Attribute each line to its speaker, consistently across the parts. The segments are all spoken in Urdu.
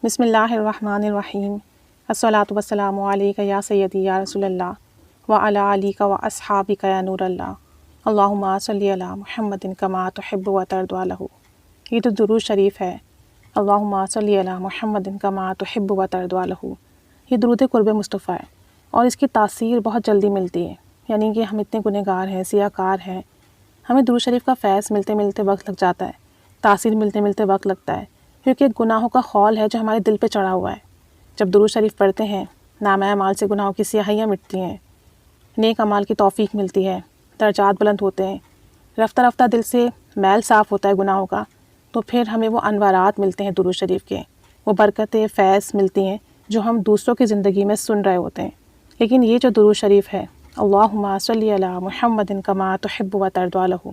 Speaker 1: بسم اللہ الرحمن الرحیم الصلاۃ والسلام علیک یا سیدی یا رسول اللہ وعلی آلک و اصحابک یا نور اللہ اللہم صلی علی محمد کما تحب و ترضی عنہ۔ یہ تو درود شریف ہے، اللہم صلی علی محمد کما تحب و ترضی عنہ۔ یہ درود قرب مصطفیٰ ہے اور اس کی تاثیر بہت جلدی ملتی ہے، یعنی کہ ہم اتنے گنہگار ہیں، سیاہ کار ہیں، ہمیں درود شریف کا فیض ملتے ملتے وقت لگ جاتا ہے، تاثیر ملتے ملتے وقت لگتا ہے، کیونکہ ایک گناہوں کا خول ہے جو ہمارے دل پہ چڑھا ہوا ہے۔ جب درود شریف پڑھتے ہیں، نامہ اعمال سے گناہوں کی سیاہیاں مٹتی ہیں، نیک اعمال کی توفیق ملتی ہے، درجات بلند ہوتے ہیں، رفتہ رفتہ دل سے میل صاف ہوتا ہے گناہوں کا، تو پھر ہمیں وہ انوارات ملتے ہیں درود شریف کے، وہ برکتیں فیض ملتی ہیں جو ہم دوسروں کی زندگی میں سن رہے ہوتے ہیں۔ لیکن یہ جو درود شریف ہے، اللہم صلی علی محمد کما تحب و ترضی عنہ،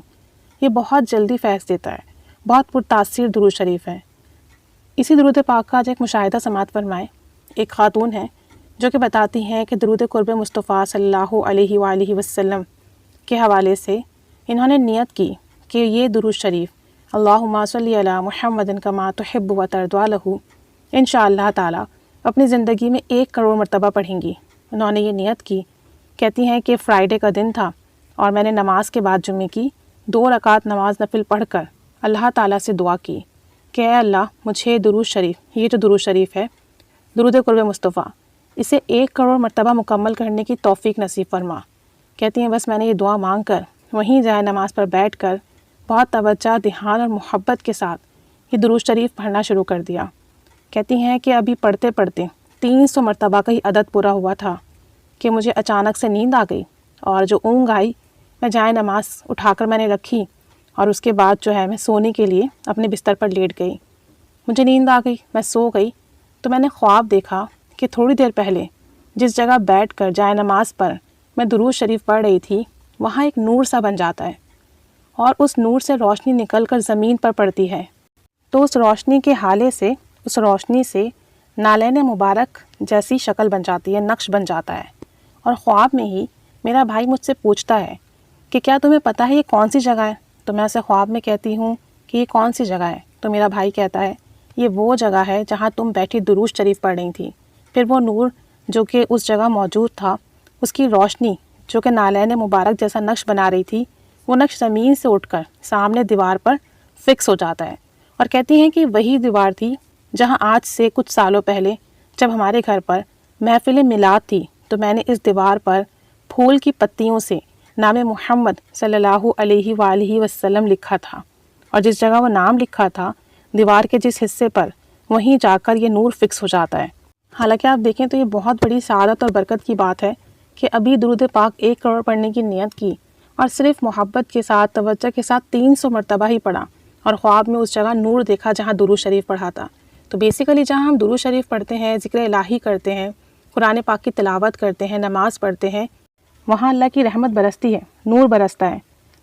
Speaker 1: یہ بہت جلدی فیض دیتا ہے، بہت پرتاثیر درود شریف ہے۔ اسی درود پاک کا آج ایک مشاہدہ سماعت فرمائیں۔ ایک خاتون ہیں جو کہ بتاتی ہیں کہ درود قرب مصطفیٰ صلی اللہ علیہ وآلہ وسلم کے حوالے سے انہوں نے نیت کی کہ یہ درود شریف اللہم صلی علی محمد کما تحب و ترضی عنہ انشاءاللہ تعالی اپنی زندگی میں 1 کروڑ مرتبہ پڑھیں گی۔ انہوں نے یہ نیت کی، کہتی ہیں کہ فرائیڈے کا دن تھا اور میں نے نماز کے بعد جمعے کی 2 رکعت نماز نفل پڑھ کر اللہ تعالیٰ سے دعا کی کہ اے اللہ مجھے درود شریف، یہ جو درود شریف ہے درود قرب مصطفیٰ، اسے 1 کروڑ مرتبہ مکمل کرنے کی توفیق نصیب فرما۔ کہتی ہیں بس میں نے یہ دعا مانگ کر وہیں جائے نماز پر بیٹھ کر بہت توجہ، دھیان اور محبت کے ساتھ یہ درود شریف پڑھنا شروع کر دیا۔ کہتی ہیں کہ ابھی پڑھتے پڑھتے 300 مرتبہ کا ہی عدد پورا ہوا تھا کہ مجھے اچانک سے نیند آ گئی، اور جو اونگ آئی میں جائے نماز اٹھا کر میں نے رکھی، اور اس کے بعد جو ہے میں سونے کے لیے اپنے بستر پر لیٹ گئی۔ مجھے نیند آ گئی، میں سو گئی، تو میں نے خواب دیکھا کہ تھوڑی دیر پہلے جس جگہ بیٹھ کر جائے نماز پر میں درود شریف پڑھ رہی تھی، وہاں ایک نور سا بن جاتا ہے، اور اس نور سے روشنی نکل کر زمین پر پڑتی ہے، تو اس روشنی کے حالے سے، اس روشنی سے نالین مبارک جیسی شکل بن جاتی ہے، نقش بن جاتا ہے۔ اور خواب میں ہی میرا بھائی مجھ سے پوچھتا ہے کہ کیا تمہیں پتہ ہے یہ کون سی جگہ ہے؟ تو میں اسے خواب میں کہتی ہوں کہ یہ کون سی جگہ ہے؟ تو میرا بھائی کہتا ہے یہ وہ جگہ ہے جہاں تم بیٹھی درود شریف پڑھ رہی تھی۔ پھر وہ نور جو کہ اس جگہ موجود تھا، اس کی روشنی جو کہ نالین مبارک جیسا نقش بنا رہی تھی، وہ نقش زمین سے اٹھ کر سامنے دیوار پر فکس ہو جاتا ہے، اور کہتی ہیں کہ وہی دیوار تھی جہاں آج سے کچھ سالوں پہلے جب ہمارے گھر پر محفل میلاد تھی، تو میں نے اس دیوار پر پھول کی پتیوں سے نام محمد صلی اللہ علیہ وآلہ وسلم لکھا تھا، اور جس جگہ وہ نام لکھا تھا دیوار کے جس حصے پر، وہیں جا کر یہ نور فکس ہو جاتا ہے۔ حالانکہ آپ دیکھیں تو یہ بہت بڑی سعادت اور برکت کی بات ہے کہ ابھی درود پاک 1 کروڑ پڑھنے کی نیت کی، اور صرف محبت کے ساتھ، توجہ کے ساتھ 300 مرتبہ ہی پڑھا، اور خواب میں اس جگہ نور دیکھا جہاں درود شریف پڑھا تھا۔ تو بیسیکلی جہاں ہم درود شریف پڑھتے ہیں، ذکر الہی کرتے ہیں، قرآن پاک کی تلاوت کرتے ہیں، نماز پڑھتے ہیں، وہاں اللہ کی رحمت برستی ہے، نور برستا ہے،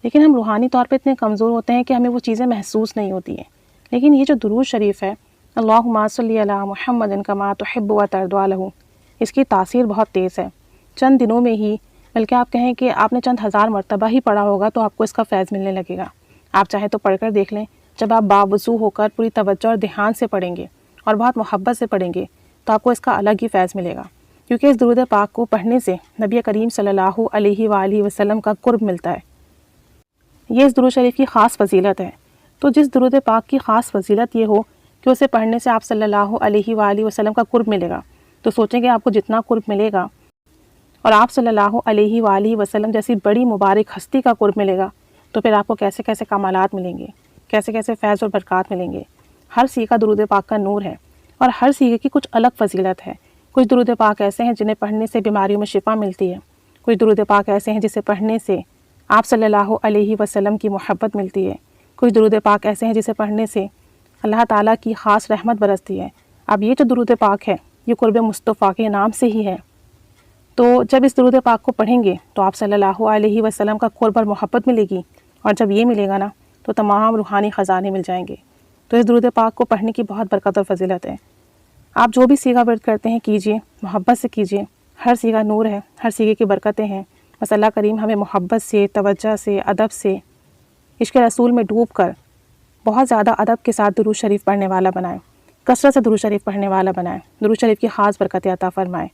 Speaker 1: لیکن ہم روحانی طور پہ اتنے کمزور ہوتے ہیں کہ ہمیں وہ چیزیں محسوس نہیں ہوتی ہیں۔ لیکن یہ جو درود شریف ہے اللہم صلی علی محمد کما تحب و ترضی عنہ، اس کی تاثیر بہت تیز ہے۔ چند دنوں میں ہی، بلکہ آپ کہیں کہ آپ نے چند ہزار مرتبہ ہی پڑھا ہوگا تو آپ کو اس کا فیض ملنے لگے گا۔ آپ چاہیں تو پڑھ کر دیکھ لیں، جب آپ باوضو ہو کر پوری توجہ اور دھیان سے پڑھیں گے اور بہت محبت سے پڑھیں گے تو آپ کو اس کا الگ ہی فیض ملے گا، کیونکہ اس درود پاک کو پڑھنے سے نبی کریم صلی اللہ علیہ وآلہ وسلم کا قرب ملتا ہے۔ یہ اس درود شریف کی خاص فضیلت ہے۔ تو جس درود پاک کی خاص فضیلت یہ ہو کہ اسے پڑھنے سے آپ صلی اللہ علیہ وآلہ وسلم کا قرب ملے گا، تو سوچیں کہ آپ کو جتنا قرب ملے گا اور آپ صلی اللہ علیہ وآلہ وسلم جیسی بڑی مبارک ہستی کا قرب ملے گا، تو پھر آپ کو کیسے کیسے کمالات ملیں گے، کیسے کیسے فیض اور برکات ملیں گے۔ ہر سیغہ درود پاک کا نور ہے، اور ہر سیغے کی کچھ الگ فضیلت ہے۔ کچھ درود پاک ایسے ہیں جنہیں پڑھنے سے بیماریوں میں شفا ملتی ہے، کچھ درود پاک ایسے ہیں جسے پڑھنے سے آپ صلی اللہ علیہ وسلم کی محبت ملتی ہے، کچھ درود پاک ایسے ہیں جسے پڑھنے سے اللہ تعالیٰ کی خاص رحمت برستی ہے۔ اب یہ جو درود پاک ہے یہ قرب مصطفیٰ کے نام سے ہی ہے، تو جب اس درود پاک کو پڑھیں گے تو آپ صلی اللہ علیہ وسلم کا قرب اور محبت ملے گی، اور جب یہ ملے گا نا تو تمام روحانی خزانے مل جائیں گے۔ تو اس درود پاک کو پڑھنے کی بہت برکت اور فضیلت ہے۔ آپ جو بھی سیغہ ورد کرتے ہیں کیجئے، محبت سے کیجئے، ہر سیغہ نور ہے، ہر سیغے کی برکتیں ہیں۔ بس اللہ کریم ہمیں محبت سے، توجہ سے، ادب سے، عشق رسول میں ڈوب کر بہت زیادہ ادب کے ساتھ درود شریف پڑھنے والا بنائے، کثرت سے درود شریف پڑھنے والا بنائیں، درود شریف کی خاص برکت عطا فرمائیں۔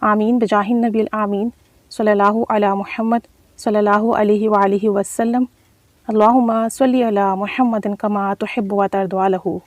Speaker 1: آمین بجاہ النبی الامین صلی اللہ علی محمد صلی اللہ علیہ وآلہ وسلم۔ اللہم صلی علی محمد کما تحب و ترضی عنہ۔